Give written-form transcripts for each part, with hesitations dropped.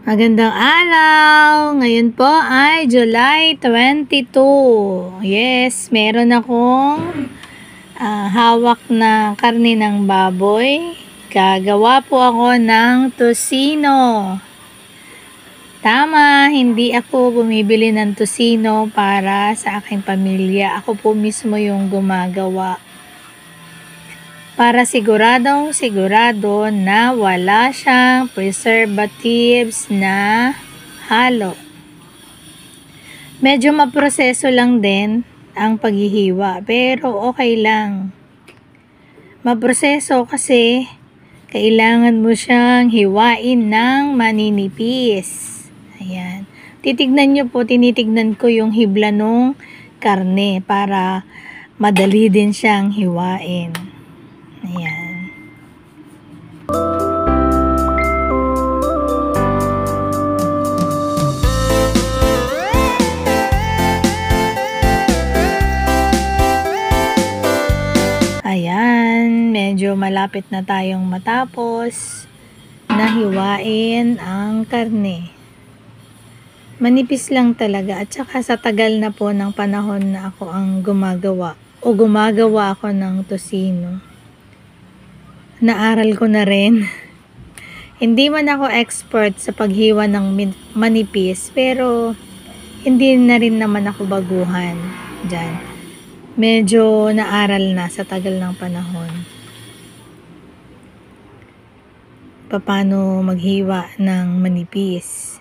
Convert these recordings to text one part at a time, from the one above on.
Magandang araw! Ngayon po ay July 22. Yes, meron akong hawak na karne ng baboy. Gagawa po ako ng tocino. Tama, hindi ako bumibili ng tocino para sa aking pamilya. Ako po mismo yung gumagawa. Para siguradong sigurado na wala siyang preservatives na halo. Medyo maproseso lang din ang paghihiwa, pero okay lang. Maproseso kasi kailangan mo siyang hiwain ng maninipis. Ayan. Tinitignan ko yung hibla ng karne para madali din siyang hiwain. Ayan. Ayan, medyo malapit na tayong matapos na hiwain ang karne. Manipis lang talaga at saka sa tagal na po ng panahon na ako ang gumagawa ako ng tocino. Naaral ko na rin. Hindi man ako expert sa paghiwa ng manipis, pero hindi na rin naman ako baguhan dyan. Medyo naaral na sa tagal ng panahon. Paano maghiwa ng manipis.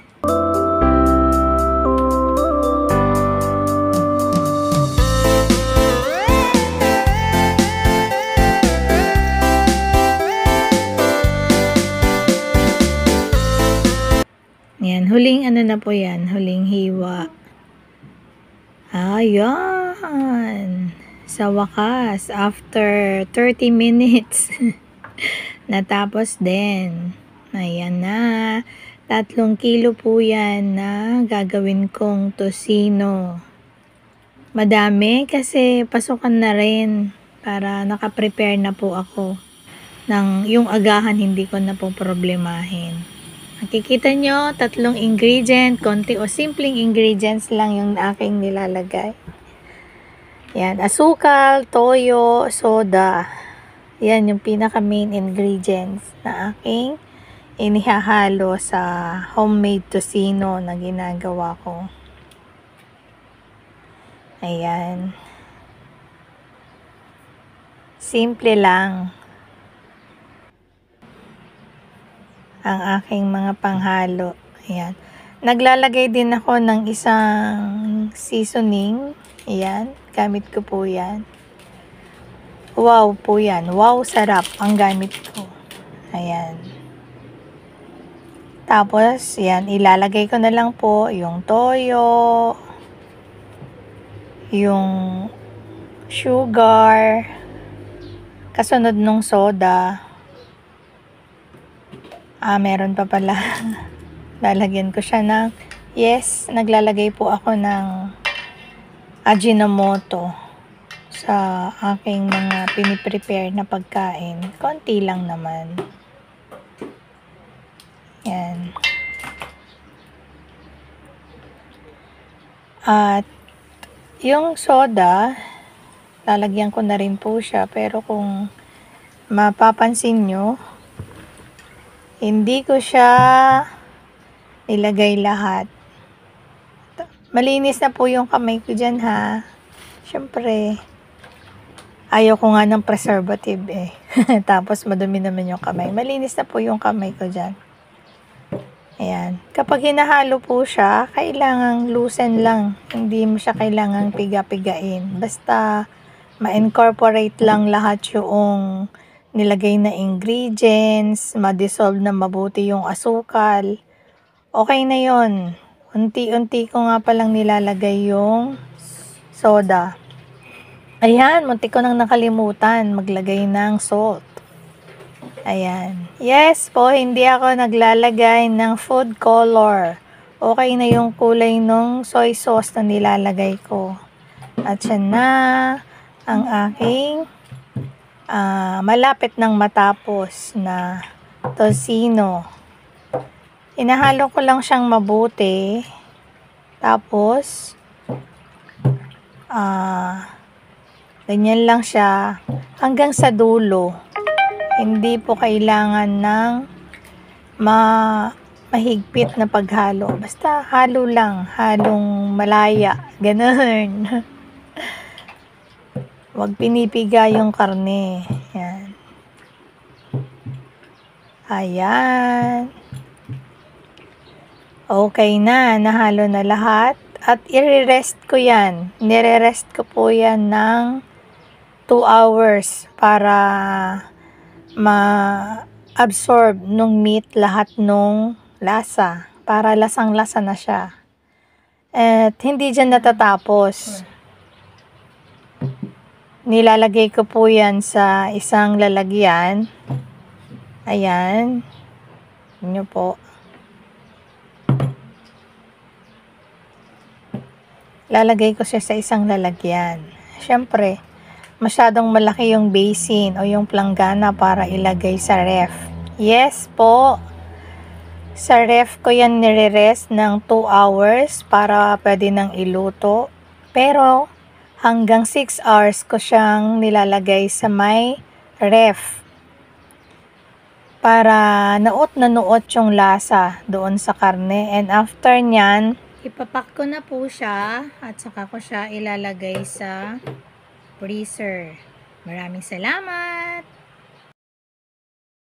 Yan, huling ano na po yan, huling hiwa. Ayan. Sa wakas, after 30 minutes, natapos din. Ayan na. 3 kilo po yan na gagawin kong tocino. Madami kasi pasukan na rin para nakaprepare na po ako. Yung agahan hindi ko na po problemahin. Nakikita nyo, 3 ingredient, konti o simpleng ingredients lang yung aking nilalagay. Yan, asukal, toyo, soda. Yan yung pinaka main ingredients na aking inihahalo sa homemade tocino na ginagawa ko. Ayan. Simple lang ang aking mga panghalo. Ayan. Naglalagay din ako ng isang seasoning. Ayan. Gamit ko po yan. Wow po yan. Wow, sarap ang gamit ko. Ayan. Tapos, yan. Ilalagay ko na lang po yung toyo, yung sugar, kasunod nung soda. Meron pa pala. Lalagyan ko siya ng, yes, naglalagay po ako ng Ajinomoto sa aking mga piniprepare na pagkain. Konti lang naman. Yan. At yung soda, lalagyan ko na rin po siya. Pero kung mapapansin nyo, hindi ko siya nilagay lahat. Malinis na po yung kamay ko dyan ha. Siyempre, ayaw ko nga ng preservative eh. Tapos madumi naman yung kamay. Malinis na po yung kamay ko dyan. Ayan. Kapag hinahalo po siya, kailangang loosen lang. Hindi mo siya kailangang piga-pigain. Basta ma-incorporate lang lahat yung nilagay na ingredients, ma-dissolve na mabuti yung asukal. Okay na yon. Unti-unti ko nga palang nilalagay yung soda. Ayan, muntik ko nang nakalimutan maglagay ng salt. Ayan. Yes po, hindi ako naglalagay ng food color. Okay na yung kulay ng soy sauce na nilalagay ko. At yan na ang aking malapit nang matapos na tocino. Hinahalo ko lang siyang mabuti. Tapos, ganyan lang siya hanggang sa dulo. Hindi po kailangan ng mahigpit na paghalo. Basta halo lang, halong malaya. Ganun. Huwag pinipiga yung karne. Yan. Ayan. Okay na, nahalo na lahat. At i-rest ko yan. Nire-rest ko po yan ng 2 hours para ma-absorb nung meat lahat nung lasa. Para lasang-lasa na siya. At hindi dyan natatapos. Nilalagay ko po yan sa isang lalagyan. Ayan. Yun po. Lalagay ko siya sa isang lalagyan. Siyempre, masyadong malaki yung basin o yung planggana para ilagay sa ref. Yes po. Sa ref ko yan nire-rest ng 2 hours para pwede nang iluto. Pero, hanggang 6 hours ko siyang nilalagay sa may ref. Para naot na nuot yung lasa doon sa karne. And after nyan, ipapak ko na po siya at saka ko siya ilalagay sa freezer. Maraming salamat!